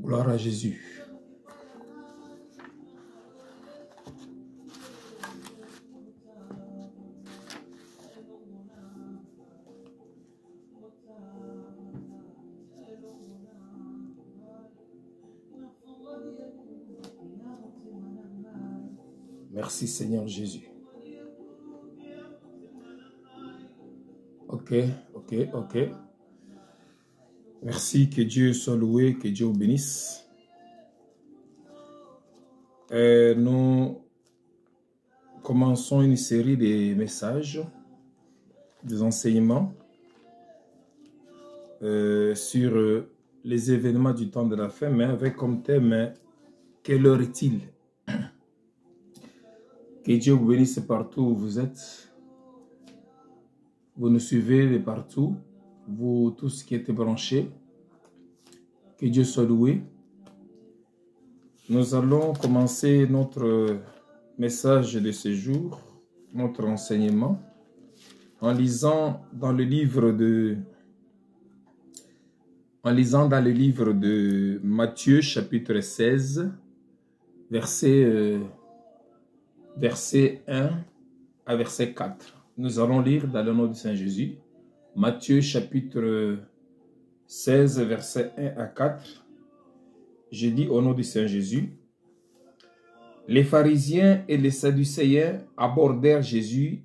Gloire à Jésus. Merci Seigneur Jésus. Ok. Merci, que Dieu soit loué, que Dieu vous bénisse. Nous commençons une série de messages, des enseignements sur les événements du temps de la fin, mais avec comme thème « Quelle heure est-il » Que Dieu vous bénisse partout où vous êtes. Vous nous suivez de partout, vous tous qui êtes branchés. Que Dieu soit loué. Nous allons commencer notre message de ce jour, notre enseignement, en lisant dans le livre de Matthieu, chapitre 16, verset 1 à verset 4. Nous allons lire dans le nom de Saint Jésus, Matthieu, chapitre 16, verset 1 à 4. Je dis au nom de Saint Jésus, les pharisiens et les sadducéens abordèrent Jésus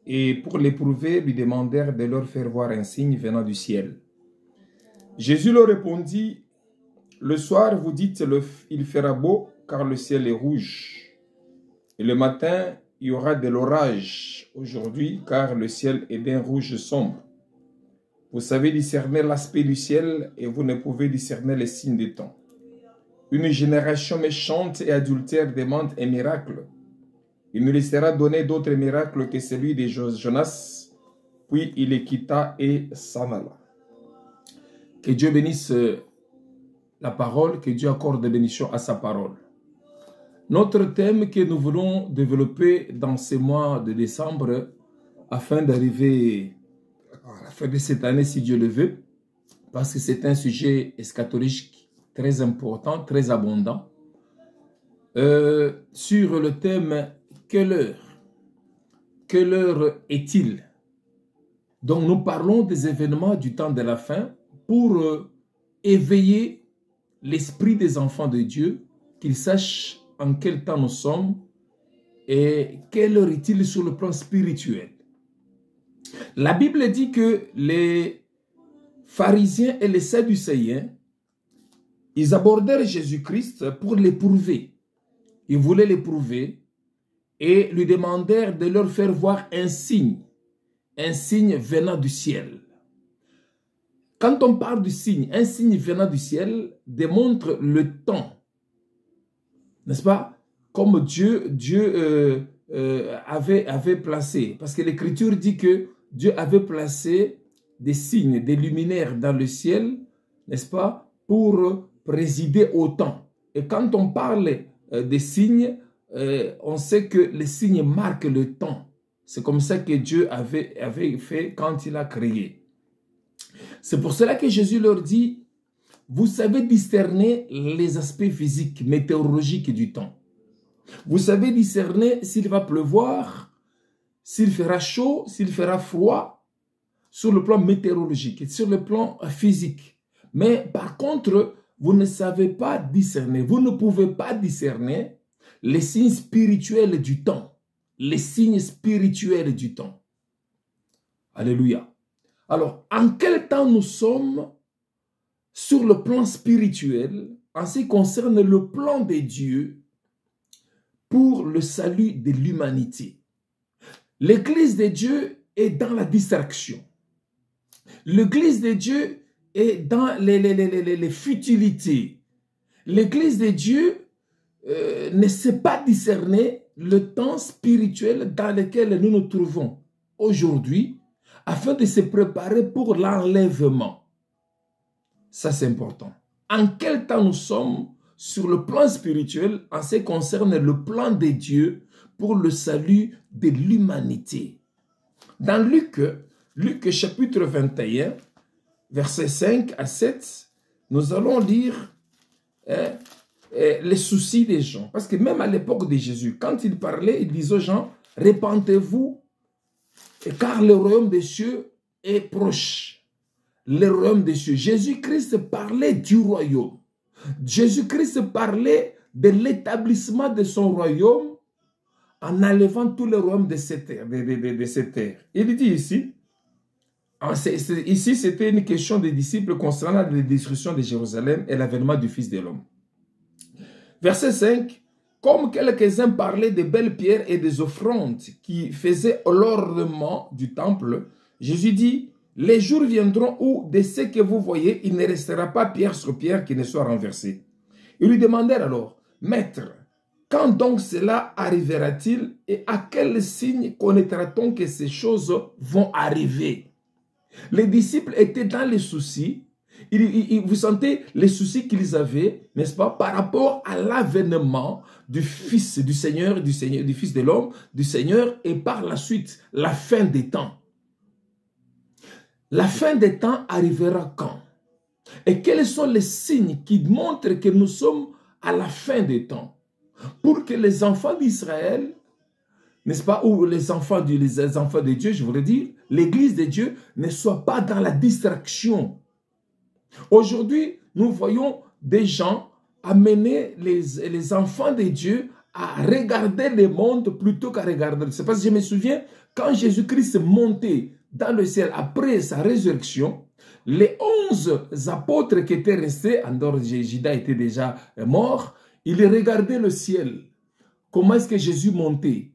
et pour l'éprouver, lui demandèrent de leur faire voir un signe venant du ciel. Jésus leur répondit, le soir vous dites il fera beau car le ciel est rouge. Et le matin, il y aura de l'orage aujourd'hui car le ciel est d'un rouge sombre. Vous savez discerner l'aspect du ciel et vous ne pouvez discerner les signes des temps. Une génération méchante et adultère demande un miracle. Il ne lui sera donné d'autre miracle que celui de Jonas. Puis il les quitta et s'en alla. Que Dieu bénisse la parole, que Dieu accorde bénédiction à sa parole. Notre thème que nous voulons développer dans ce mois de décembre, afin d'arriver à la fin de cette année, si Dieu le veut, parce que c'est un sujet eschatologique très important, très abondant, sur le thème « Quelle heure? Quelle heure est-il » Donc nous parlons des événements du temps de la fin pour éveiller l'esprit des enfants de Dieu, qu'ils sachent en quel temps nous sommes et quelle heure est-il sur le plan spirituel. La Bible dit que les pharisiens et les sadducéens, ils abordèrent Jésus-Christ pour l'éprouver. Ils voulaient l'éprouver et lui demandèrent de leur faire voir un signe venant du ciel. Quand on parle du signe, un signe venant du ciel démontre le temps, n'est-ce pas? Comme Dieu avait placé, parce que l'Écriture dit que Dieu avait placé des signes, des luminaires dans le ciel, n'est-ce pas, pour présider au temps. Et quand on parle des signes, on sait que les signes marquent le temps. C'est comme ça que Dieu avait fait quand il a créé. C'est pour cela que Jésus leur dit, vous savez discerner les aspects physiques, météorologiques du temps. Vous savez discerner s'il va pleuvoir, s'il fera chaud, s'il fera froid, sur le plan météorologique, sur le plan physique. Mais par contre, vous ne savez pas discerner, vous ne pouvez pas discerner les signes spirituels du temps. Les signes spirituels du temps. Alléluia. Alors, en quel temps nous sommes sur le plan spirituel en ce qui concerne le plan de Dieu pour le salut de l'humanité? L'Église de Dieu est dans la distraction. L'Église de Dieu est dans les futilités. L'Église de Dieu ne sait pas discerner le temps spirituel dans lequel nous nous trouvons aujourd'hui afin de se préparer pour l'enlèvement. Ça, c'est important. En quel temps nous sommes sur le plan spirituel en ce qui concerne le plan de Dieu pour le salut de l'humanité? Dans Luc chapitre 21, versets 5 à 7, nous allons lire hein, les soucis des gens. Parce que même à l'époque de Jésus, quand il parlait, il disait aux gens, répentez-vous, car le royaume des cieux est proche. Le royaume des cieux. Jésus-Christ parlait du royaume. Jésus-Christ parlait de l'établissement de son royaume en enlevant tous les royaumes de cette terre. Il dit ici, ici c'était une question des disciples concernant la destruction de Jérusalem et l'avènement du Fils de l'homme. Verset 5, comme quelques-uns parlaient des belles pierres et des offrandes qui faisaient l'ornement du temple, Jésus dit, les jours viendront où de ce que vous voyez, il ne restera pas pierre sur pierre qui ne soit renversée. Ils lui demandèrent alors, Maître, quand donc cela arrivera-t-il et à quel signe connaîtra-t-on que ces choses vont arriver? Les disciples étaient dans les soucis. Vous sentez les soucis qu'ils avaient, n'est-ce pas, par rapport à l'avènement du Fils du Seigneur, du Fils de l'homme, du Seigneur, et par la suite, la fin des temps. La fin des temps arrivera quand? Et quels sont les signes qui montrent que nous sommes à la fin des temps? Pour que les enfants d'Israël, n'est-ce pas, ou les enfants de Dieu, je voudrais dire, l'Église de Dieu ne soit pas dans la distraction. Aujourd'hui, nous voyons des gens amener les enfants de Dieu à regarder le monde plutôt qu'à regarder. C'est parce que je me souviens, quand Jésus-Christ montait dans le ciel après sa résurrection, les 11 apôtres qui étaient restés, en dehors de Judas était déjà mort, ils regardaient le ciel. Comment est-ce que Jésus montait?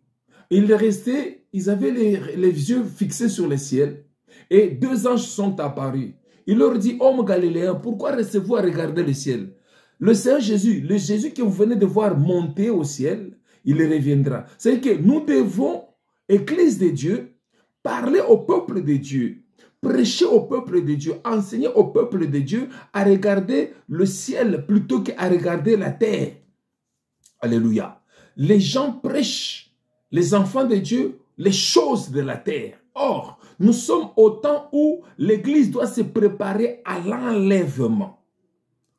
Ils restaient, ils avaient les yeux fixés sur le ciel. Et 2 anges sont apparus. Il leur dit, hommes galiléens, pourquoi restez-vous à regarder le ciel? Le Seigneur Jésus, le Jésus que vous venez de voir monter au ciel, il reviendra. C'est que nous devons, Église de Dieu, parler au peuple de Dieu, prêcher au peuple de Dieu, enseigner au peuple de Dieu à regarder le ciel plutôt qu'à regarder la terre. Alléluia. Les gens prêchent, les enfants de Dieu, les choses de la terre. Or, nous sommes au temps où l'Église doit se préparer à l'enlèvement.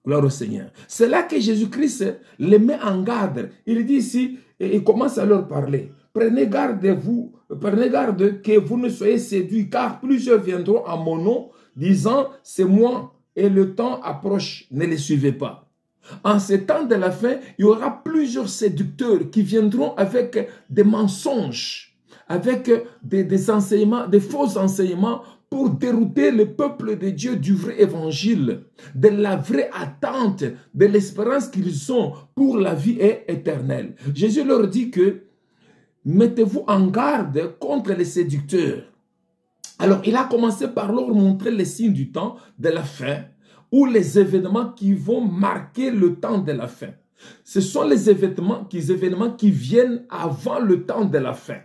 Gloire au Seigneur. C'est là que Jésus-Christ les met en garde. Il dit ici, et il commence à leur parler. Prenez garde que vous ne soyez séduits, car plusieurs viendront à mon nom, disant, c'est moi, et le temps approche, ne les suivez pas. En ce temps de la fin, il y aura plusieurs séducteurs qui viendront avec des mensonges, avec des enseignements, des faux enseignements pour dérouter le peuple de Dieu du vrai évangile, de la vraie attente, de l'espérance qu'ils ont pour la vie éternelle. Jésus leur dit que mettez-vous en garde contre les séducteurs. Alors, il a commencé par leur montrer les signes du temps de la fin, ou les événements qui vont marquer le temps de la fin. Ce sont les événements qui viennent avant le temps de la fin.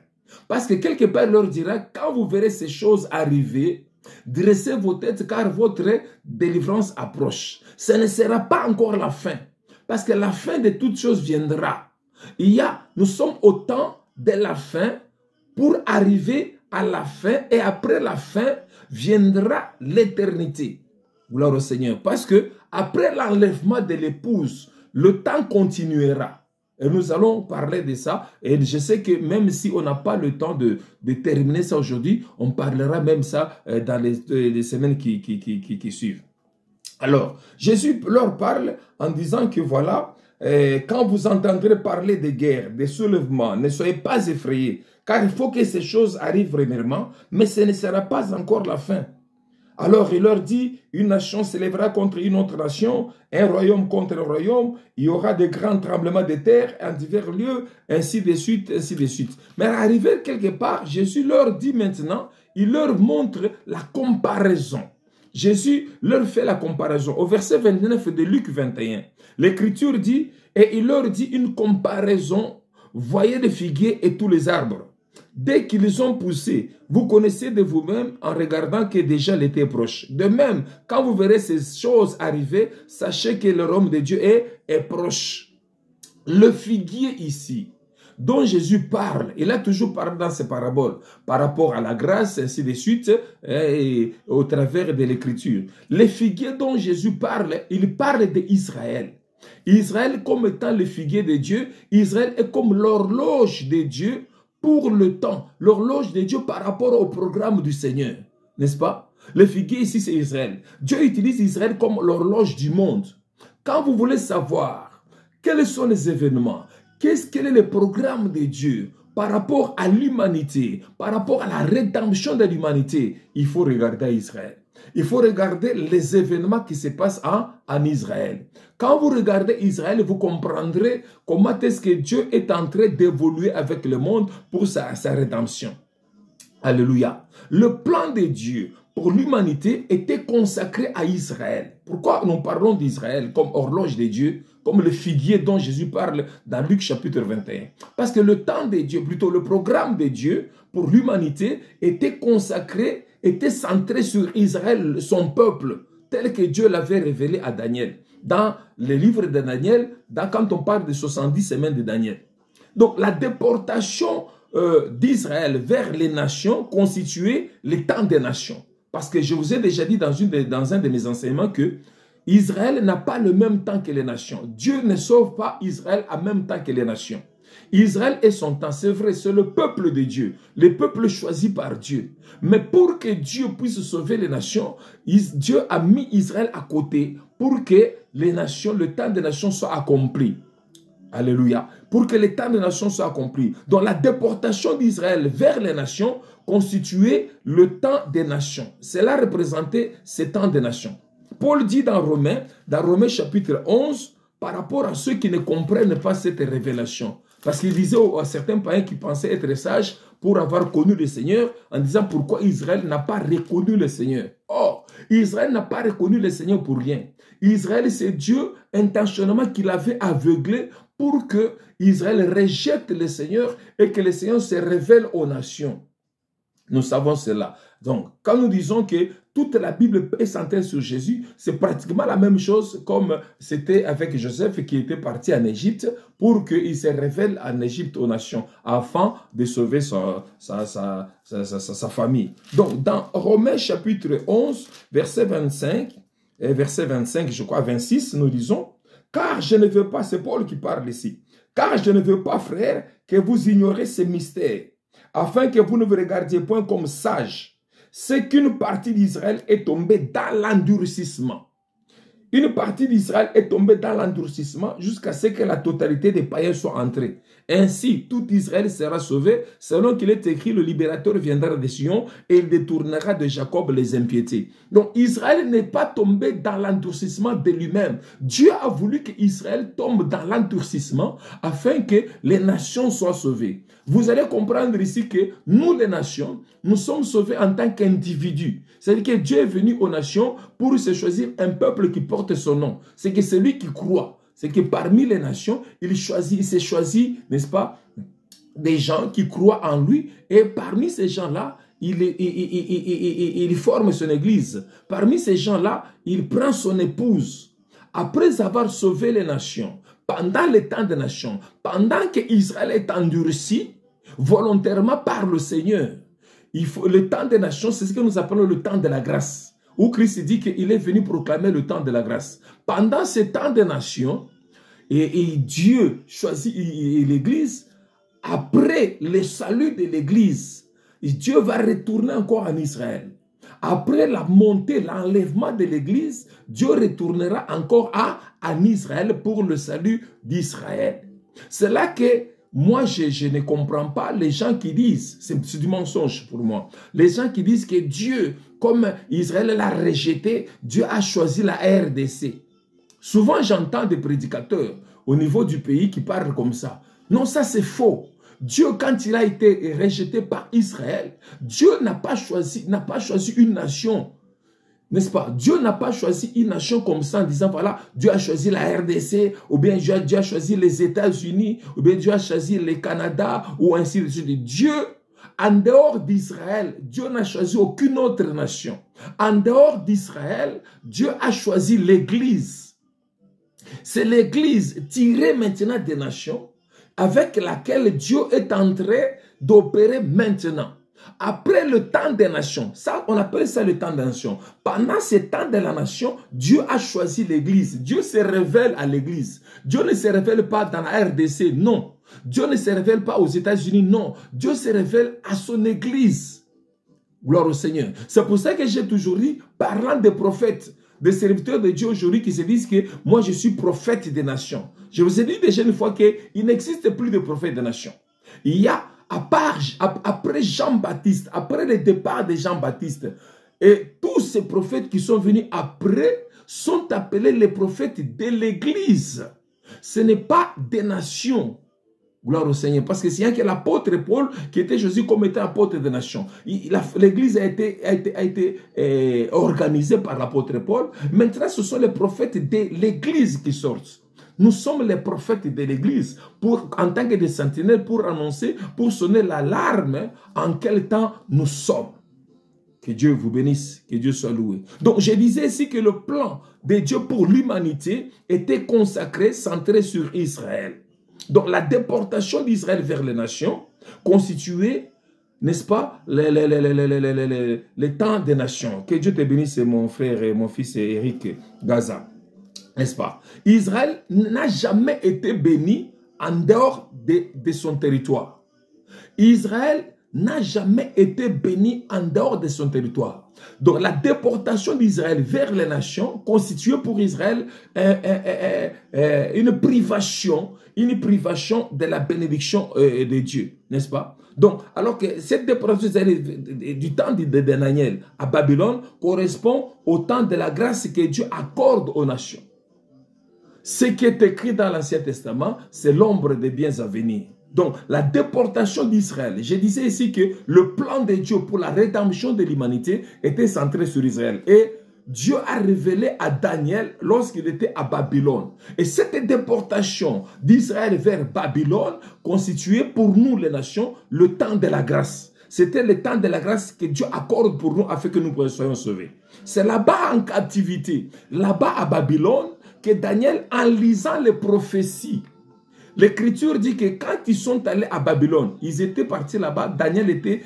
Parce que quelque part, il leur dira, quand vous verrez ces choses arriver, dressez vos têtes car votre délivrance approche. Ce ne sera pas encore la fin. Parce que la fin de toutes choses viendra. Nous sommes au temps de la fin pour arriver à la fin, et après la fin viendra l'éternité. Gloire au Seigneur. Parce que après l'enlèvement de l'épouse, le temps continuera. Et nous allons parler de ça. Et je sais que même si on n'a pas le temps de terminer ça aujourd'hui, on parlera même ça dans les semaines qui suivent. Alors, Jésus leur parle en disant que voilà, quand vous entendrez parler de guerre, de soulèvements, ne soyez pas effrayés, car il faut que ces choses arrivent premièrement, mais ce ne sera pas encore la fin. Alors il leur dit, une nation s'élèvera contre une autre nation, un royaume contre un royaume, il y aura de grands tremblements de terre en divers lieux, ainsi de suite, ainsi de suite. Mais arrivé quelque part, Jésus leur dit maintenant, il leur montre la comparaison. Jésus leur fait la comparaison. Au verset 29 de Luc 21, l'Écriture dit, et il leur dit une comparaison, voyez les figuiers et tous les arbres. Dès qu'ils ont poussé, vous connaissez de vous-même en regardant que déjà l'été est proche. De même, quand vous verrez ces choses arriver, sachez que le royaume de Dieu est proche. Le figuier ici, dont Jésus parle, il a toujours parlé dans ses paraboles, par rapport à la grâce, ainsi de suite, et au travers de l'Écriture. Les figuiers dont Jésus parle, il parle d'Israël. Israël comme étant le figuier de Dieu, Israël est comme l'horloge de Dieu pour le temps, l'horloge de Dieu par rapport au programme du Seigneur, n'est-ce pas? Le figuier ici, c'est Israël. Dieu utilise Israël comme l'horloge du monde. Quand vous voulez savoir quels sont les événements, quel est le programme de Dieu par rapport à l'humanité, par rapport à la rédemption de l'humanité, il faut regarder Israël. Il faut regarder les événements qui se passent en Israël. Quand vous regardez Israël, vous comprendrez comment est-ce que Dieu est en train d'évoluer avec le monde pour sa rédemption. Alléluia. Le plan de Dieu pour l'humanité était consacré à Israël. Pourquoi nous parlons d'Israël comme horloge de Dieu, comme le figuier dont Jésus parle dans Luc chapitre 21? Parce que le temps de Dieu, plutôt le programme de Dieu pour l'humanité était consacré, était centré sur Israël, son peuple, tel que Dieu l'avait révélé à Daniel. Dans le livre de Daniel, quand on parle des 70 semaines de Daniel. Donc la déportation d'Israël vers les nations constituait le temps des nations. Parce que je vous ai déjà dit dans un de mes enseignements que Israël n'a pas le même temps que les nations. Dieu ne sauve pas Israël en même temps que les nations. Israël est son temps, c'est vrai, c'est le peuple de Dieu, le peuple choisi par Dieu. Mais pour que Dieu puisse sauver les nations, Dieu a mis Israël à côté pour que les nations, le temps des nations soit accompli. Alléluia. Pour que le temps des nations soit accompli. Donc la déportation d'Israël vers les nations constituait le temps des nations. Cela représentait ce temps des nations. Paul dit dans Romains chapitre 11, par rapport à ceux qui ne comprennent pas cette révélation. Parce qu'il disait à certains païens qui pensaient être sages pour avoir connu le Seigneur, en disant pourquoi Israël n'a pas reconnu le Seigneur. Or, Israël n'a pas reconnu le Seigneur pour rien. Israël, c'est Dieu intentionnellement qui l'avait aveuglé pour que Israël rejette le Seigneur et que le Seigneur se révèle aux nations. Nous savons cela. Donc, quand nous disons que toute la Bible est centrée sur Jésus, c'est pratiquement la même chose comme c'était avec Joseph qui était parti en Égypte pour qu'il se révèle en Égypte aux nations afin de sauver sa famille. Donc, dans Romains chapitre 11, verset 25, et verset 25, je crois 26, nous disons, « Car je ne veux pas, c'est Paul qui parle ici, « Car je ne veux pas, frères, que vous ignorez ces mystères, afin que vous ne vous regardiez point comme sages. C'est qu'une partie d'Israël est tombée dans l'endurcissement. » Une partie d'Israël est tombée dans l'endurcissement jusqu'à ce que la totalité des païens soit entrée. Ainsi, tout Israël sera sauvé, selon qu'il est écrit, le libérateur viendra de Sion et il détournera de Jacob les impiétés. Donc Israël n'est pas tombé dans l'endurcissement de lui-même. Dieu a voulu qu'Israël tombe dans l'endurcissement afin que les nations soient sauvées. Vous allez comprendre ici que nous, les nations, nous sommes sauvés en tant qu'individus. C'est-à-dire que Dieu est venu aux nations pour se choisir un peuple qui porte son nom. C'est que celui qui croit. C'est que parmi les nations, il s'est choisi, n'est-ce pas, des gens qui croient en lui. Et parmi ces gens-là, il forme son église. Parmi ces gens-là, il prend son épouse. Après avoir sauvé les nations, pendant le temps des nations, pendant qu'Israël est endurci volontairement par le Seigneur, le temps des nations, c'est ce que nous appelons le temps de la grâce. Où Christ dit qu'il est venu proclamer le temps de la grâce. Pendant ce temps des nations, et Dieu choisit l'Église, après le salut de l'Église, Dieu va retourner encore en Israël. Après la montée, l'enlèvement de l'Église, Dieu retournera encore en Israël pour le salut d'Israël. C'est là que moi, je ne comprends pas les gens qui disent, c'est du mensonge pour moi, les gens qui disent que Dieu, comme Israël l'a rejeté, Dieu a choisi la RDC. Souvent, j'entends des prédicateurs au niveau du pays qui parlent comme ça. Non, ça c'est faux. Dieu, quand il a été rejeté par Israël, Dieu n'a pas choisi une nation. N'est-ce pas? Dieu n'a pas choisi une nation comme ça en disant, voilà, Dieu a choisi la RDC, ou bien Dieu a choisi les États-Unis, ou bien Dieu a choisi le Canada, ou ainsi de suite. Dieu, en dehors d'Israël, Dieu n'a choisi aucune autre nation. En dehors d'Israël, Dieu a choisi l'Église. C'est l'Église tirée maintenant des nations avec laquelle Dieu est en train d'opérer maintenant. Après le temps des nations, ça, on appelle ça le temps des nations. Pendant ce temps de la nation, Dieu a choisi l'église. Dieu se révèle à l'église. Dieu ne se révèle pas dans la RDC, non. Dieu ne se révèle pas aux États-Unis, non. Dieu se révèle à son église. Gloire au Seigneur. C'est pour ça que j'ai toujours dit, parlant des prophètes, des serviteurs de Dieu aujourd'hui qui se disent que moi je suis prophète des nations. Je vous ai dit déjà une fois qu'il n'existe plus de prophète des nations. Il y a, après Jean-Baptiste, après le départ de Jean-Baptiste, et tous ces prophètes qui sont venus après sont appelés les prophètes de l'église. Ce n'est pas des nations. Gloire au Seigneur. Parce que c'est rien que l'apôtre Paul qui était choisi comme étant apôtre des nations. L'église a été organisée par l'apôtre Paul. Maintenant, ce sont les prophètes de l'église qui sortent. Nous sommes les prophètes de l'église en tant que des sentinelles pour annoncer, pour sonner l'alarme en quel temps nous sommes. Que Dieu vous bénisse, que Dieu soit loué. Donc, je disais ici que le plan de Dieu pour l'humanité était consacré, centré sur Israël. Donc, la déportation d'Israël vers les nations constituait, n'est-ce pas, les temps des nations. Que Dieu te bénisse, mon frère et mon fils Eric Gaza. N'est-ce pas? Israël n'a jamais été béni en dehors de son territoire. Israël n'a jamais été béni en dehors de son territoire. Donc la déportation d'Israël vers les nations constituait pour Israël une privation de la bénédiction de Dieu, n'est-ce pas? Donc, alors que cette déportation du temps de Daniel à Babylone correspond au temps de la grâce que Dieu accorde aux nations. Ce qui est écrit dans l'Ancien Testament, c'est l'ombre des biens à venir. Donc, la déportation d'Israël, je disais ici que le plan de Dieu pour la rédemption de l'humanité était centré sur Israël. Et Dieu a révélé à Daniel lorsqu'il était à Babylone. Et cette déportation d'Israël vers Babylone constituait pour nous, les nations, le temps de la grâce. C'était le temps de la grâce que Dieu accorde pour nous afin que nous soyons sauvés. C'est là-bas en captivité, là-bas à Babylone, que Daniel, en lisant les prophéties, l'Écriture dit que quand ils sont allés à Babylone, ils étaient partis là-bas, Daniel était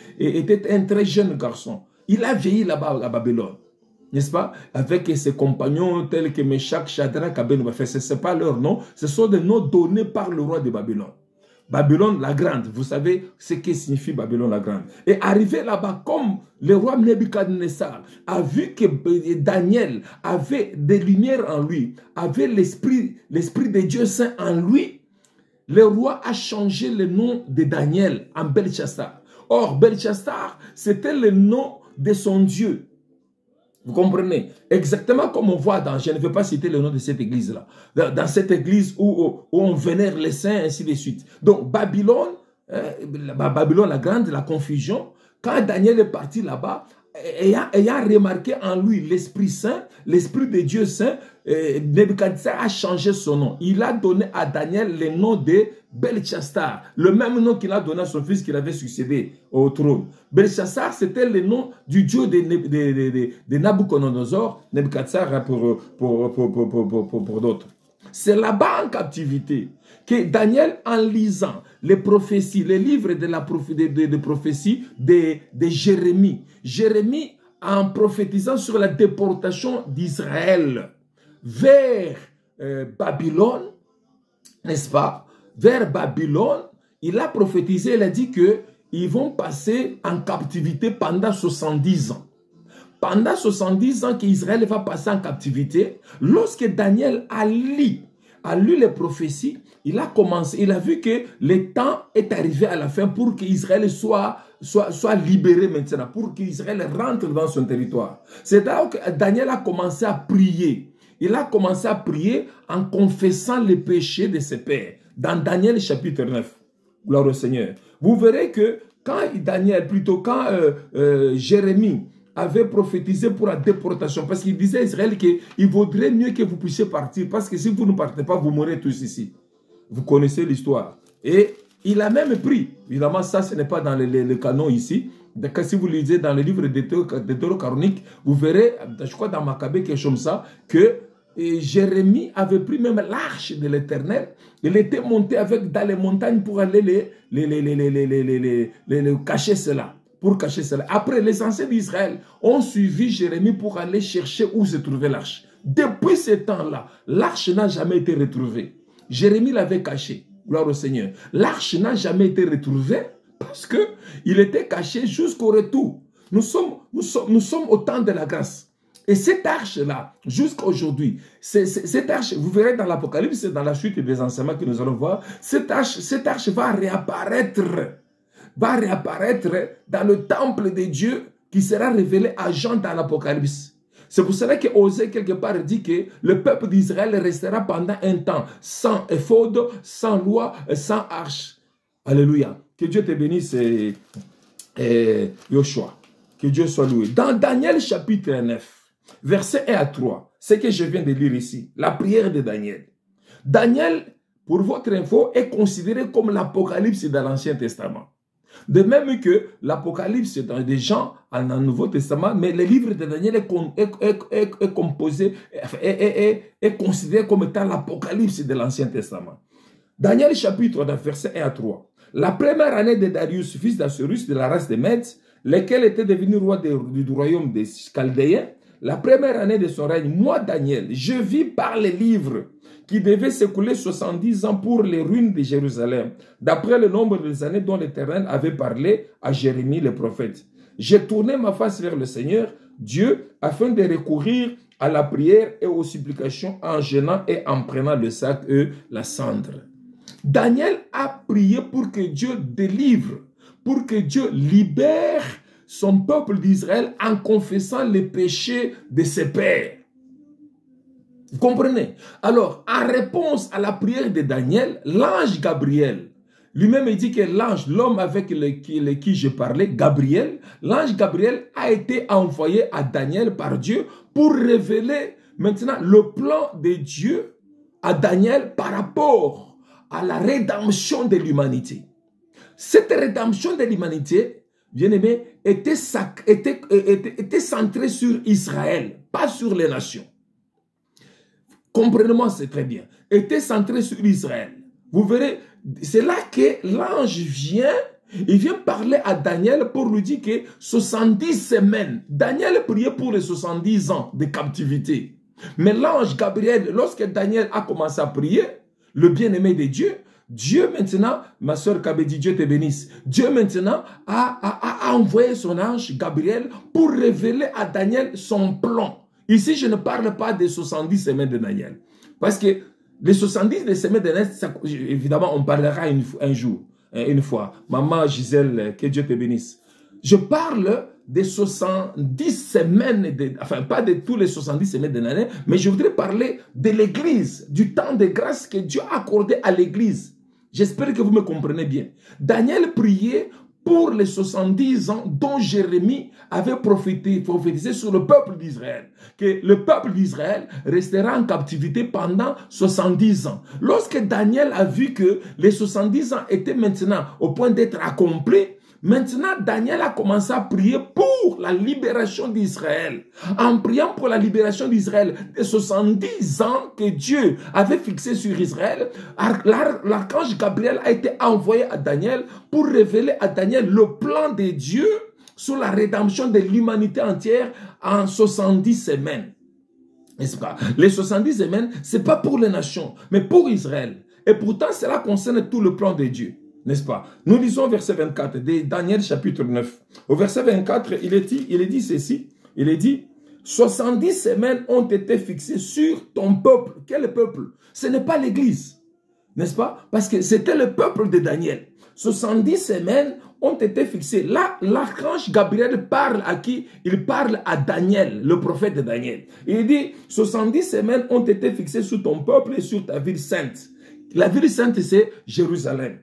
un très jeune garçon. Il a vieilli là-bas à Babylone, n'est-ce pas? Avec ses compagnons tels que Meshach, Shadrach, Abednego. Ce n'est pas leur nom, ce sont des noms donnés par le roi de Babylone. Babylone la Grande, vous savez ce que signifie Babylone la Grande. Et arrivé là-bas, comme le roi Nebuchadnezzar a vu que Daniel avait des lumières en lui, avait l'esprit de Dieu Saint en lui, le roi a changé le nom de Daniel en Belchassar. Or, Belchassar, c'était le nom de son Dieu. Vous comprenez? Exactement comme on voit dans, je ne vais pas citer le nom de cette église-là, dans cette église où on vénère les saints, ainsi de suite. Donc, Babylone, Babylone la Grande, la confusion, quand Daniel est parti là-bas, ayant remarqué en lui l'Esprit Saint, l'Esprit de Dieu Saint, Nebuchadnezzar a changé son nom. Il a donné à Daniel le nom de Belchassar, le même nom qu'il a donné à son fils qui avait succédé au trône. Belchassar, c'était le nom du dieu de Nabucodonosor, Nebuchadnezzar pour d'autres. C'est là-bas en captivité que Daniel, en lisant les prophéties, les livres de prophéties de Jérémie, Jérémie, en prophétisant sur la déportation d'Israël vers Babylone, n'est-ce pas? Vers Babylone, il a prophétisé, il a dit qu'ils vont passer en captivité pendant 70 ans. Pendant 70 ans qu'Israël va passer en captivité, lorsque Daniel a lu les prophéties, il a vu que le temps est arrivé à la fin pour qu'Israël soit libéré maintenant, pour qu'Israël rentre dans son territoire. C'est là que Daniel a commencé à prier. Il a commencé à prier en confessant les péchés de ses pères. Dans Daniel chapitre 9. Gloire au Seigneur. Vous verrez que quand Jérémie avait prophétisé pour la déportation, parce qu'il disait à Israël qu'il vaudrait mieux que vous puissiez partir, parce que si vous ne partez pas, vous mourrez tous ici. Vous connaissez l'histoire. Et il a même pris, évidemment ça ce n'est pas dans le canon ici, si vous lisez dans le livre des Deutérocanoniques, vous verrez, je crois dans Maccabée, quelque chose comme ça, que Jérémie avait pris même l'arche de l'Éternel. Il était monté dans les montagnes pour aller le cacher cela. pour cacher cela. Après, les anciens d'Israël ont suivi Jérémie pour aller chercher où se trouvait l'arche. Depuis ce temps-là, l'arche n'a jamais été retrouvée. Jérémie l'avait cachée. Gloire au Seigneur. L'arche n'a jamais été retrouvée parce qu'il était caché jusqu'au retour. Nous sommes au temps de la grâce. Et cette arche-là, jusqu'à aujourd'hui, cette arche, vous verrez dans l'Apocalypse, dans la suite des enseignements que nous allons voir, cette arche va réapparaître dans le temple de Dieu qui sera révélé à Jean dans l'Apocalypse. C'est pour cela que Osée quelque part dit que le peuple d'Israël restera pendant un temps sans éphod, sans loi, sans arche. Alléluia. Que Dieu te bénisse, Yoshua. Que Dieu soit loué. Dans Daniel chapitre 9, versets 1 à 3, ce que je viens de lire ici, la prière de Daniel. Daniel, pour votre info, est considéré comme l'Apocalypse dans l'Ancien Testament. De même que l'Apocalypse dans des gens dans le Nouveau Testament, mais le livre de Daniel est composé, est considéré comme étant l'Apocalypse de l'Ancien Testament. Daniel chapitre 9, versets 1 à 3. La première année de Darius, fils d'Assurus de la race des Mèdes, lequel était devenu roi du royaume des Chaldéens, la première année de son règne, moi Daniel, je vis par les livres qui devait s'écouler 70 ans pour les ruines de Jérusalem, d'après le nombre des années dont l'Éternel avait parlé à Jérémie le prophète. J'ai tourné ma face vers le Seigneur, Dieu, afin de recourir à la prière et aux supplications en jeûnant et en prenant le sac et la cendre. Daniel a prié pour que Dieu délivre, pour que Dieu libère son peuple d'Israël en confessant les péchés de ses pères. Vous comprenez? Alors, en réponse à la prière de Daniel, l'ange Gabriel, lui-même dit que l'ange, l'homme avec qui je parlais, Gabriel, l'ange Gabriel a été envoyé à Daniel par Dieu pour révéler maintenant le plan de Dieu à Daniel par rapport à la rédemption de l'humanité. Cette rédemption de l'humanité, bien aimé, était centrée sur Israël, pas sur les nations. Comprenez-moi, c'est très bien. Était centré sur Israël. Vous verrez, c'est là que l'ange vient, il vient parler à Daniel pour lui dire que 70 semaines, Daniel priait pour les 70 ans de captivité. Mais l'ange Gabriel, lorsque Daniel a commencé à prier, le bien-aimé de Dieu, Dieu maintenant, ma soeur Kabedi, Dieu te bénisse, Dieu maintenant a envoyé son ange Gabriel pour révéler à Daniel son plan. Ici, je ne parle pas des 70 semaines de Daniel. Parce que les 70 semaines de Daniel, ça, évidemment, on parlera un jour, une fois. Maman Gisèle, que Dieu te bénisse. Je parle des 70 semaines, enfin pas de tous les 70 semaines de l'année, mais je voudrais parler de l'Église, du temps de grâce que Dieu a accordé à l'Église. J'espère que vous me comprenez bien. Daniel priait pour les 70 ans dont Jérémie avait prophétisé sur le peuple d'Israël. Que le peuple d'Israël restera en captivité pendant 70 ans. Lorsque Daniel a vu que les 70 ans étaient maintenant au point d'être accomplis, maintenant Daniel a commencé à prier pour la libération d'Israël. En priant pour la libération d'Israël, des 70 ans que Dieu avait fixé sur Israël, l'archange Gabriel a été envoyé à Daniel pour révéler à Daniel le plan de Dieu sur la rédemption de l'humanité entière en 70 semaines. N'est-ce pas? Les 70 semaines, ce n'est pas pour les nations, mais pour Israël. Et pourtant, cela concerne tout le plan de Dieu. N'est-ce pas? Nous lisons verset 24 de Daniel chapitre 9. Au verset 24, il est dit ceci. Il est dit, 70 semaines ont été fixées sur ton peuple. Quel peuple? Ce n'est pas l'Église. N'est-ce pas? Parce que c'était le peuple de Daniel. 70 semaines ont été fixées. Là, l'archange Gabriel parle à qui? Il parle à Daniel, le prophète de Daniel. Il dit, 70 semaines ont été fixées sur ton peuple et sur ta ville sainte. La ville sainte, c'est Jérusalem.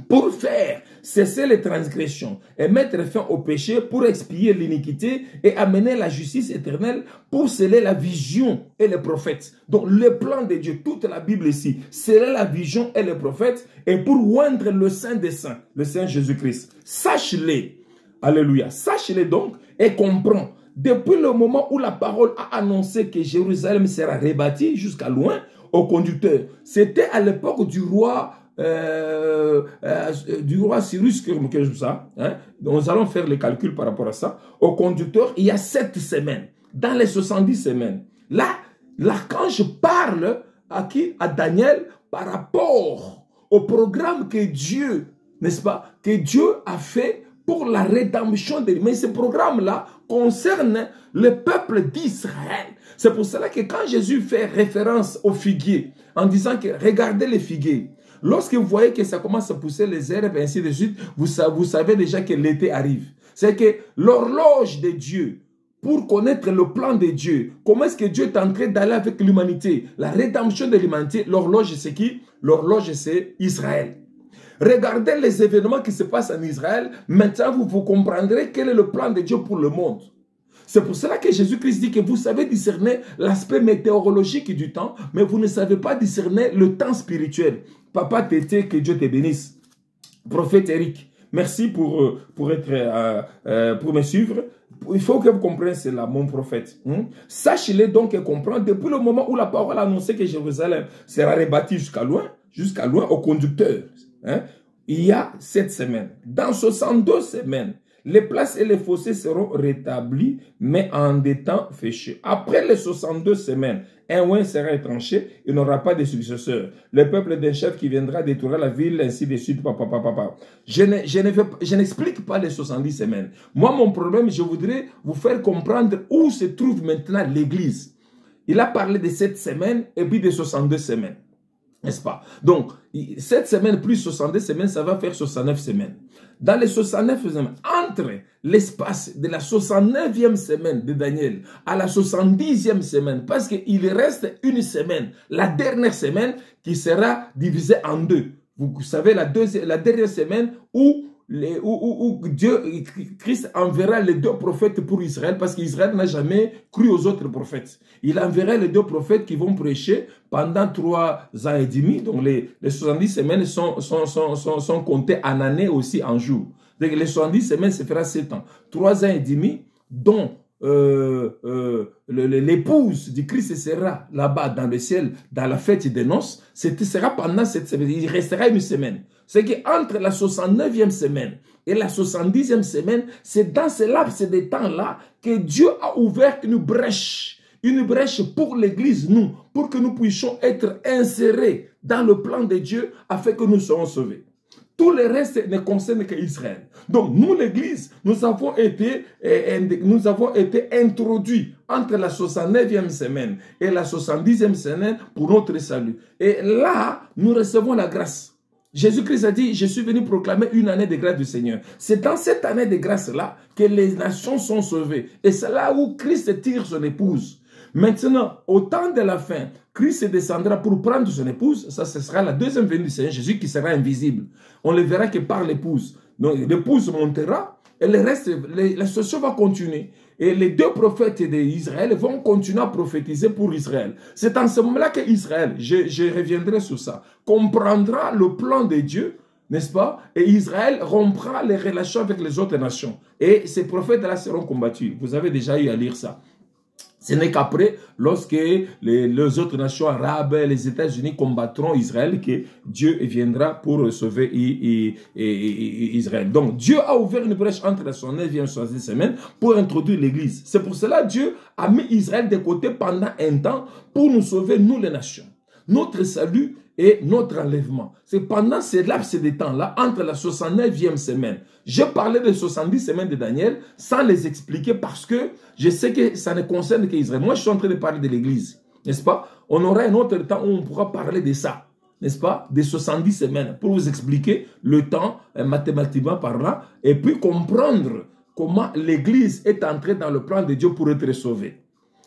Pour faire cesser les transgressions et mettre fin au péché, pour expier l'iniquité et amener la justice éternelle, pour sceller la vision et les prophètes. Donc le plan de Dieu, toute la Bible ici, sceller la vision et les prophètes, et pour oindre le Saint des Saints, le Saint Jésus-Christ. Sache-les, alléluia, sache-les donc et comprends. Depuis le moment où la parole a annoncé que Jérusalem sera rebâtie jusqu'à loin, au conducteur, c'était à l'époque du roi du roi Cyrus, quelque chose ça, hein, nous allons faire les calculs par rapport à ça, au conducteur, il y a 7 semaines. Dans les 70 semaines, là, l'archange parle à qui? À Daniel par rapport au programme que Dieu, n'est-ce pas, que Dieu a fait pour la rédemption de lui. Mais ce programme-là concerne le peuple d'Israël. C'est pour cela que quand Jésus fait référence aux figuiers, en disant que regardez les figuiers, lorsque vous voyez que ça commence à pousser les herbes et ainsi de suite, vous savez déjà que l'été arrive. C'est que l'horloge de Dieu, pour connaître le plan de Dieu, comment est-ce que Dieu est en train d'aller avec l'humanité, la rédemption de l'humanité, l'horloge c'est qui? L'horloge c'est Israël. Regardez les événements qui se passent en Israël, maintenant vous comprendrez quel est le plan de Dieu pour le monde. C'est pour cela que Jésus-Christ dit que vous savez discerner l'aspect météorologique du temps, mais vous ne savez pas discerner le temps spirituel. Papa Tété, que Dieu te bénisse. Prophète Eric, merci pour me suivre. Il faut que vous compreniez cela, mon prophète. Sachez-le donc et comprendre, depuis le moment où la parole a annoncé que Jérusalem sera rebâtie jusqu'à loin, au conducteur, hein, il y a 7 semaines. Dans 62 semaines, les places et les fossés seront rétablis, mais en des temps fêchés. Après les 62 semaines, un oin sera étranché, il n'aura pas de successeur. Le peuple d'un chef qui viendra détruire la ville, ainsi de suite, papa. Je n'explique pas les 70 semaines. Moi, mon problème, je voudrais vous faire comprendre où se trouve maintenant l'Église. Il a parlé de 7 semaines et puis de 62 semaines. N'est-ce pas? Donc, 7 semaines plus 62 semaines, ça va faire 69 semaines. Dans les 69 semaines, entre l'espace de la 69e semaine de Daniel à la 70e semaine, parce qu'il reste une semaine, la dernière semaine qui sera divisée en deux. Vous savez, la dernière semaine où Dieu, Christ enverra les 2 prophètes pour Israël, parce qu'Israël n'a jamais cru aux autres prophètes. Il enverra les 2 prophètes qui vont prêcher pendant 3 ans et demi. Donc les 70 semaines sont comptées en années aussi en jours. Donc les 70 semaines, ça fera 7 ans. 3 ans et demi, dont l'épouse du Christ sera là-bas dans le ciel, dans la fête des noces. Ce sera pendant cette semaine. Il restera une semaine. C'est qu'entre la 69e semaine et la 70e semaine, c'est dans ce laps de temps-là que Dieu a ouvert une brèche pour l'Église, nous, pour que nous puissions être insérés dans le plan de Dieu afin que nous soyons sauvés. Tout le reste ne concerne qu'Israël. Donc, nous, l'Église, nous avons été introduits entre la 69e semaine et la 70e semaine pour notre salut. Et là, nous recevons la grâce. Jésus-Christ a dit, je suis venu proclamer une année de grâce du Seigneur. C'est dans cette année de grâce-là que les nations sont sauvées. Et c'est là où Christ tire son épouse. Maintenant, au temps de la fin, Christ descendra pour prendre son épouse. Ça, ce sera la deuxième venue du Seigneur Jésus qui sera invisible. On ne le verra que par l'épouse. Donc, l'épouse montera et le reste, la situation va continuer. Et les 2 prophètes d'Israël vont continuer à prophétiser pour Israël. C'est en ce moment-là que Israël, je reviendrai sur ça, comprendra le plan de Dieu, n'est-ce pas? Et Israël rompra les relations avec les autres nations. Et ces prophètes-là seront combattus. Vous avez déjà eu à lire ça. Ce n'est qu'après, lorsque les autres nations arabes, les États-Unis combattront Israël, que Dieu viendra pour sauver Israël. Donc, Dieu a ouvert une brèche entre la 9e et la 60e semaine pour introduire l'Église. C'est pour cela que Dieu a mis Israël de côté pendant un temps pour nous sauver, nous les nations. Notre salut et notre enlèvement. C'est pendant ce laps de temps-là, entre la 69e semaine. Je parlais des 70 semaines de Daniel sans les expliquer parce que je sais que ça ne concerne qu'Israël. Moi, je suis en train de parler de l'Église, n'est-ce pas? On aura un autre temps où on pourra parler de ça, n'est-ce pas? Des 70 semaines, pour vous expliquer le temps, mathématiquement parlant, et puis comprendre comment l'Église est entrée dans le plan de Dieu pour être sauvée.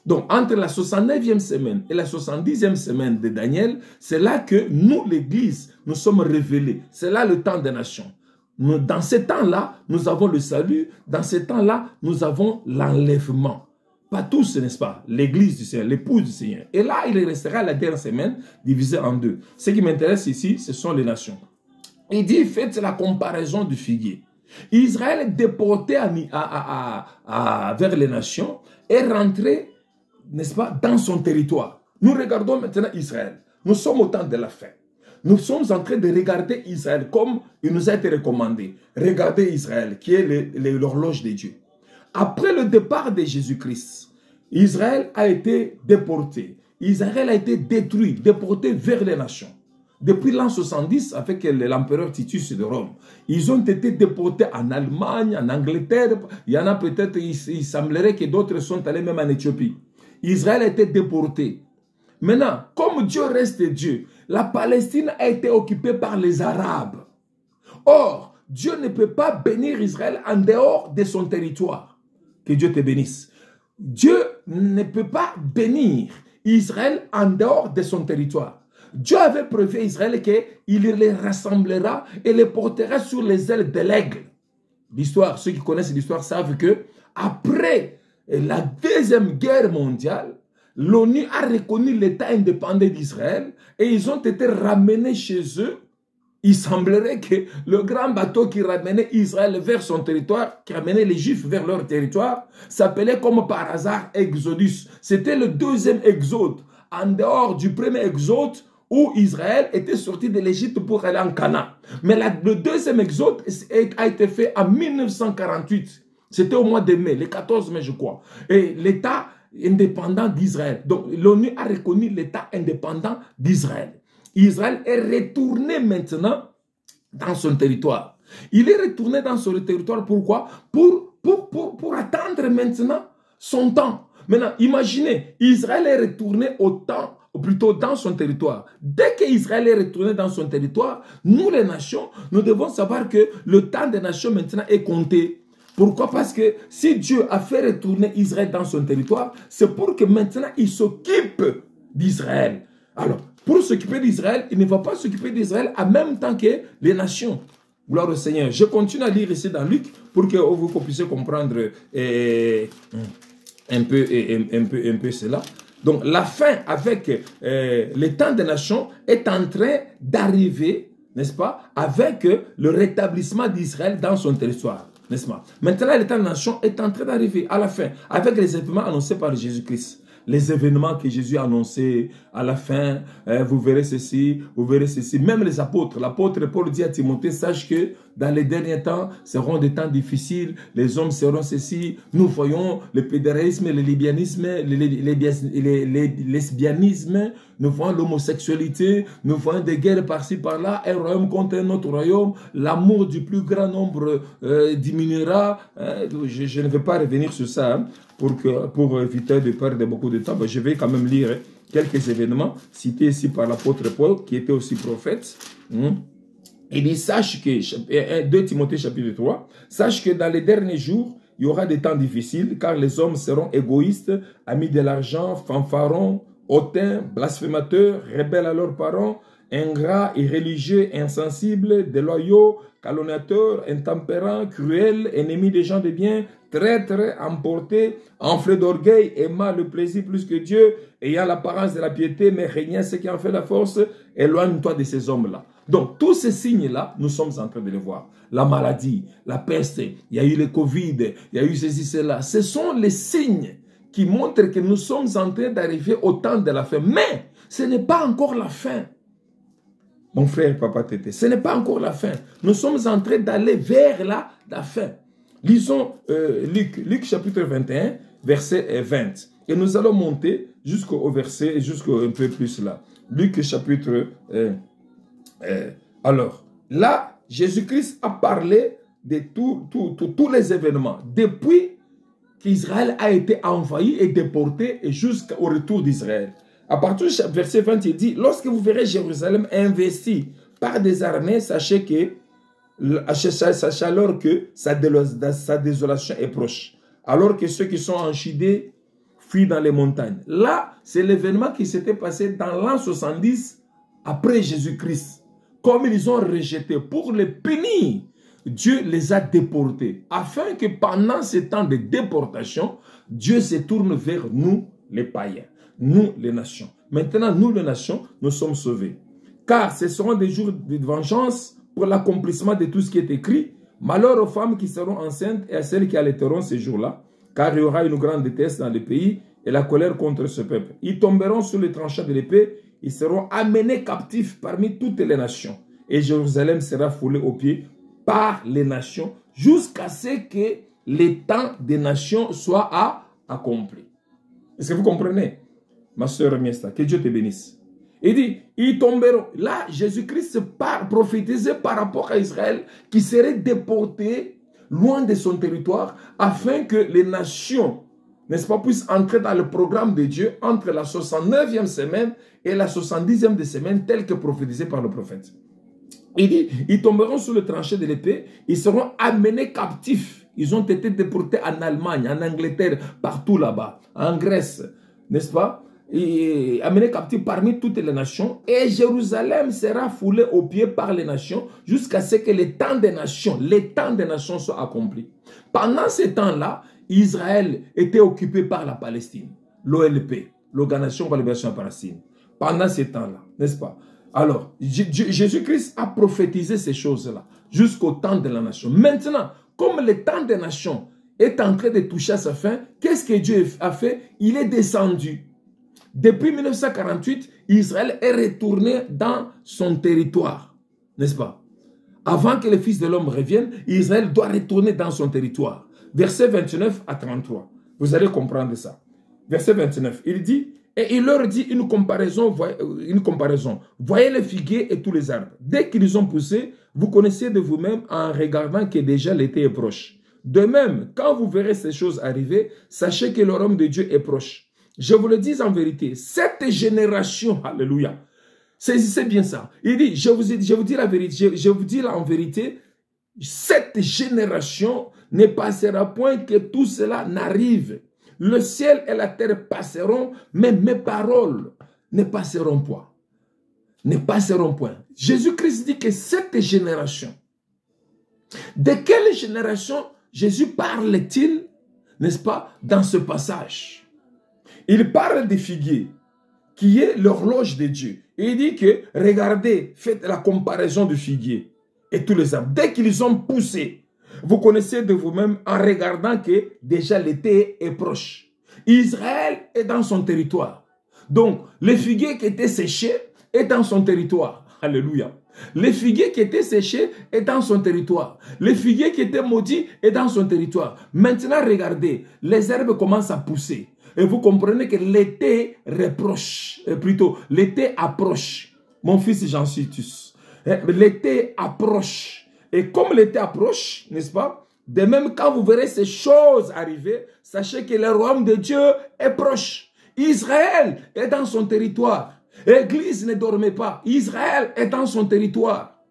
Donc, entre la 69e semaine et la 70e semaine de Daniel, c'est là que nous, l'Église, nous sommes révélés. C'est là le temps des nations. Dans ce temps-là, nous avons le salut. Dans ce temps-là, nous avons l'enlèvement. Pas tous, n'est-ce pas? L'Église du Seigneur, l'épouse du Seigneur. Et là, il restera la dernière semaine divisée en 2. Ce qui m'intéresse ici, ce sont les nations. Il dit, faites la comparaison du figuier. Israël est déporté vers les nations et rentré, n'est-ce pas, dans son territoire. Nous regardons maintenant Israël. Nous sommes au temps de la fin. nous sommes en train de regarder Israël comme il nous a été recommandé. Regardez Israël, qui est l'horloge de Dieu. Après le départ de Jésus-Christ, Israël a été déporté. Israël a été détruit, déporté vers les nations. Depuis l'an 70, avec l'empereur Titus de Rome, ils ont été déportés en Allemagne, en Angleterre. Il y en a peut-être, il semblerait que d'autres sont allés même en Éthiopie. Israël a été déporté. Maintenant, comme Dieu reste Dieu, la Palestine a été occupée par les Arabes. Or, Dieu ne peut pas bénir Israël en dehors de son territoire. Que Dieu te bénisse. Dieu ne peut pas bénir Israël en dehors de son territoire. Dieu avait prévu à Israël qu'il les rassemblera et les portera sur les ailes de l'aigle. L'histoire, ceux qui connaissent l'histoire savent que après la Deuxième Guerre mondiale, l'ONU a reconnu l'État indépendant d'Israël et ils ont été ramenés chez eux. Il semblerait que le grand bateau qui ramenait Israël vers son territoire, qui ramenait les Juifs vers leur territoire, s'appelait comme par hasard Exodus. C'était le deuxième exode, en dehors du premier exode où Israël était sorti de l'Égypte pour aller en Canaan. Mais le deuxième exode a été fait en 1948. C'était au mois de mai, le 14 mai je crois. Et l'État indépendant d'Israël. Donc l'ONU a reconnu l'État indépendant d'Israël. Israël est retourné maintenant dans son territoire. Il est retourné dans son territoire, pourquoi? Pour attendre maintenant son temps. Maintenant, imaginez, Israël est retourné au temps, ou plutôt dans son territoire. Dès qu'Israël est retourné dans son territoire, nous les nations, nous devons savoir que le temps des nations maintenant est compté. Pourquoi? Parce que si Dieu a fait retourner Israël dans son territoire, c'est pour que maintenant il s'occupe d'Israël. Alors, pour s'occuper d'Israël, il ne va pas s'occuper d'Israël en même temps que les nations. Gloire au Seigneur. Je continue à lire ici dans Luc pour que vous puissiez comprendre un peu cela. Donc, la fin avec le temps des nations est en train d'arriver, n'est-ce pas, avec le rétablissement d'Israël dans son territoire, n'est-ce pas. Maintenant, le temps des nations est en train d'arriver à la fin, avec les événements annoncés par Jésus-Christ. Les événements que Jésus a annoncés à la fin, vous verrez ceci, vous verrez ceci. Même les apôtres, l'apôtre Paul dit à Timothée, sache que dans les derniers temps, seront des temps difficiles, les hommes seront ceci. Nous voyons le pédérisme, le lesbianisme, les lesbianismes, nous voyons l'homosexualité, nous voyons des guerres par-ci par-là, un royaume contre un autre royaume, l'amour du plus grand nombre diminuera. Je ne vais pas revenir sur ça, hein, pour éviter de perdre beaucoup de temps. Je vais quand même lire quelques événements cités ici par l'apôtre Paul, qui était aussi prophète. Il dit, sache que, 2 Timothée chapitre 3, sache que dans les derniers jours, il y aura des temps difficiles, car les hommes seront égoïstes, amis de l'argent, fanfarons, hautains, blasphémateurs, rebelles à leurs parents, ingrats, irréligieux, insensibles, déloyaux, calomniateurs, intempérants, cruels, ennemis des gens de bien, traîtres, emportés, enflés d'orgueil, aimant le plaisir plus que Dieu, ayant l'apparence de la piété, mais régnant ce qui en fait la force, éloigne-toi de ces hommes-là. Donc, tous ces signes-là, nous sommes en train de les voir. La maladie, la peste, il y a eu le Covid, il y a eu ceci, cela. Ce sont les signes qui montrent que nous sommes en train d'arriver au temps de la fin. Mais, ce n'est pas encore la fin. Mon frère, papa, tété, ce n'est pas encore la fin. Nous sommes en train d'aller vers la fin. Lisons Luc chapitre 21, verset 20. Et nous allons monter jusqu'au verset, jusqu'au un peu plus là. Luc chapitre... alors, là, Jésus-Christ a parlé de tous les événements. Depuis qu'Israël a été envahi et déporté et jusqu'au retour d'Israël. À partir du verset 20, il dit, lorsque vous verrez Jérusalem investie par des armées, sachez alors que sa désolation est proche. Alors que ceux qui sont en Judée fuient dans les montagnes. Là, c'est l'événement qui s'était passé dans l'an 70 après Jésus-Christ. Comme ils ont rejeté pour les punir, Dieu les a déportés. Afin que pendant ce temps de déportation, Dieu se tourne vers nous, les païens. Nous, les nations. Maintenant, nous, les nations, nous sommes sauvés. Car ce seront des jours de vengeance pour l'accomplissement de tout ce qui est écrit. Malheur aux femmes qui seront enceintes et à celles qui allaiteront ces jours-là. Car il y aura une grande détresse dans le pays et la colère contre ce peuple. Ils tomberont sous les tranchants de l'épée, ils seront amenés captifs parmi toutes les nations. Et Jérusalem sera foulée aux pieds par les nations jusqu'à ce que les temps des nations soient accomplis. Est-ce que vous comprenez? Ma soeur Miesta, que Dieu te bénisse. Il dit, ils tomberont. Là, Jésus-Christ prophétisait par rapport à Israël qui serait déporté loin de son territoire afin que les nations, n'est-ce pas, puissent entrer dans le programme de Dieu entre la 69e semaine et la 70e de semaine telle que prophétisée par le prophète. Il dit, ils tomberont sous le tranchant de l'épée, ils seront amenés captifs. Ils ont été déportés en Allemagne, en Angleterre, partout là-bas, en Grèce, n'est-ce pas? Et amenés captifs parmi toutes les nations. Et Jérusalem sera foulée aux pieds par les nations jusqu'à ce que les temps des nations soient accomplis. Pendant ce temps-là, Israël était occupé par la Palestine, l'OLP, l'Organisation pour la libération de la Palestine. Pendant ce temps-là, n'est-ce pas? Alors, Jésus-Christ a prophétisé ces choses-là jusqu'au temps de la nation. Maintenant, comme le temps des nations est en train de toucher à sa fin, qu'est-ce que Dieu a fait? Il est descendu. Depuis 1948, Israël est retourné dans son territoire, n'est-ce pas? Avant que le Fils de l'homme revienne, Israël doit retourner dans son territoire. Verset 29 à 33. Vous allez comprendre ça. Verset 29, il dit, et il leur dit une comparaison. Voyez les figuiers et tous les arbres. Dès qu'ils ont poussé, vous connaissez de vous-même en regardant que déjà l'été est proche. De même, quand vous verrez ces choses arriver, sachez que le royaume de Dieu est proche. Je vous le dis en vérité, cette génération, alléluia, saisissez bien ça. Il dit, je vous dis la vérité, je vous dis là en vérité, cette génération ne passera point que tout cela n'arrive. Le ciel et la terre passeront, mais mes paroles ne passeront point. Ne passeront point. Jésus-Christ dit que cette génération, de quelle génération Jésus parle-t-il, n'est-ce pas, dans ce passage? Il parle des figuiers, qui est l'horloge de Dieu. Et il dit que, regardez, faites la comparaison du figuier et tous les arbres. Dès qu'ils ont poussé, vous connaissez de vous-même en regardant que déjà l'été est proche. Israël est dans son territoire. Donc, les figuiers qui étaient séchés est dans son territoire. Alléluia. Les figuiers qui étaient séchés est dans son territoire. Les figuiers qui étaient maudits est dans son territoire. Maintenant, regardez, les herbes commencent à pousser. Et vous comprenez que l'été l'été approche. Mon fils Jean-Citus. L'été approche. Et comme l'été approche, n'est-ce pas? De même, quand vous verrez ces choses arriver, sachez que le royaume de Dieu est proche. Israël est dans son territoire. L'Église ne dormait pas. Israël est dans son territoire.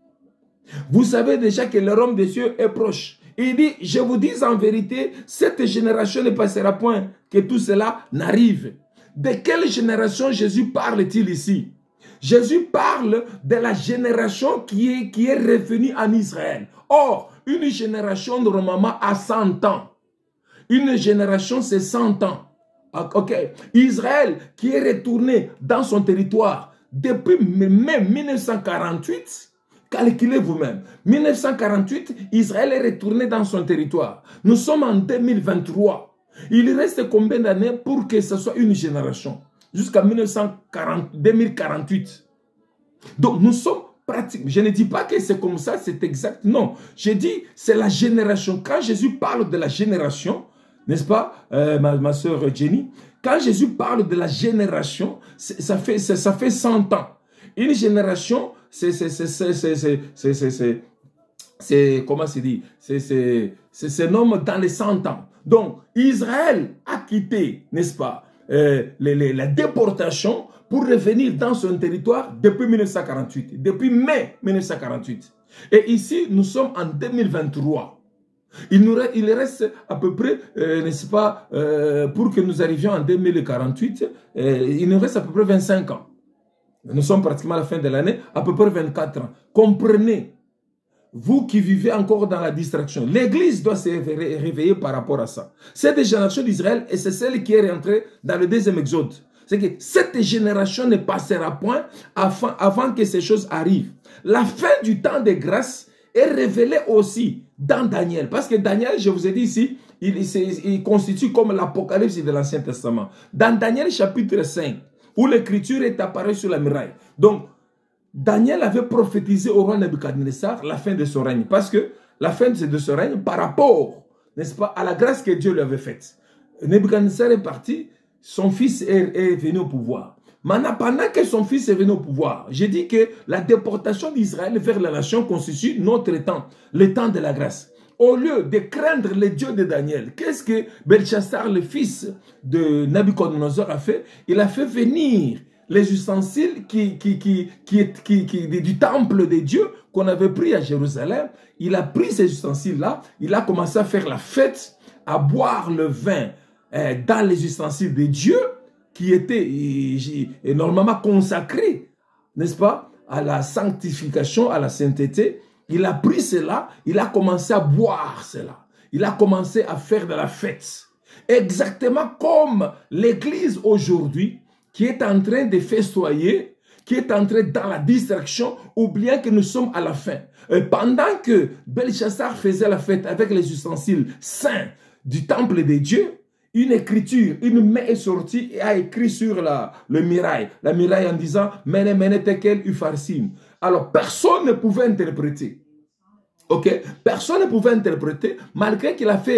Vous savez déjà que le royaume de Dieu est proche. Il dit, je vous dis en vérité, cette génération ne passera point que tout cela n'arrive. De quelle génération Jésus parle-t-il ici? Jésus parle de la génération qui est revenue en Israël. Or, une génération normalement a 100 ans. Une génération, c'est 100 ans. Ok. Israël qui est retourné dans son territoire depuis mai 1948, calculez vous-même. 1948, Israël est retourné dans son territoire. Nous sommes en 2023. Il reste combien d'années pour que ce soit une génération? Jusqu'à 2048. Donc nous sommes pratiquement. Je ne dis pas que c'est comme ça, c'est exact. Non. Je dis c'est la génération. Quand Jésus parle de la génération, n'est-ce pas, ma soeur Jenny? Quand Jésus parle de la génération, ça fait 100 ans. Une génération, comment c'est dit? C'est nomme dans les 100 ans. Donc, Israël a quitté, n'est-ce pas, la déportation pour revenir dans son territoire depuis 1948, depuis mai 1948. Et ici, nous sommes en 2023. Il reste à peu près, n'est-ce pas, pour que nous arrivions en 2048, il nous reste à peu près 25 ans. Nous sommes pratiquement à la fin de l'année, à peu près 24 ans. Comprenez, vous qui vivez encore dans la distraction, l'Église doit se réveiller par rapport à ça. Cette génération d'Israël, et c'est celle qui est rentrée dans le deuxième exode. C'est que cette génération ne passera point avant que ces choses arrivent. La fin du temps de grâce est révélée aussi dans Daniel. Parce que Daniel, je vous ai dit ici, il constitue comme l'Apocalypse de l'Ancien Testament. Dans Daniel chapitre 5, où l'écriture est apparue sur la muraille. Donc, Daniel avait prophétisé au roi Nebuchadnezzar la fin de son règne. Parce que la fin de ce règne par rapport, n'est-ce pas, à la grâce que Dieu lui avait faite. Nebuchadnezzar est parti, son fils est venu au pouvoir. Maintenant, pendant que son fils est venu au pouvoir, j'ai dit que la déportation d'Israël vers la nation constitue notre temps, le temps de la grâce. Au lieu de craindre le Dieu de Daniel, qu'est-ce que Belchassar, le fils de Nabuchodonosor, a fait? Il a fait venir les ustensiles du temple de Dieu qu'on avait pris à Jérusalem. Il a pris ces ustensiles-là, il a commencé à faire la fête, à boire le vin dans les ustensiles de Dieu qui étaient normalement consacrés, n'est-ce pas, à la sanctification, à la sainteté. Il a pris cela, il a commencé à boire cela. Il a commencé à faire de la fête. Exactement comme l'Église aujourd'hui, qui est en train de festoyer, qui est en train dans la distraction, oubliant que nous sommes à la fin. Et pendant que Belchassar faisait la fête avec les ustensiles saints du temple de Dieu, une écriture, une main est sortie et a écrit sur la muraille en disant « Mene mene tekel ufarsim ». Alors, personne ne pouvait interpréter. Ok? Personne ne pouvait interpréter, malgré qu'il a fait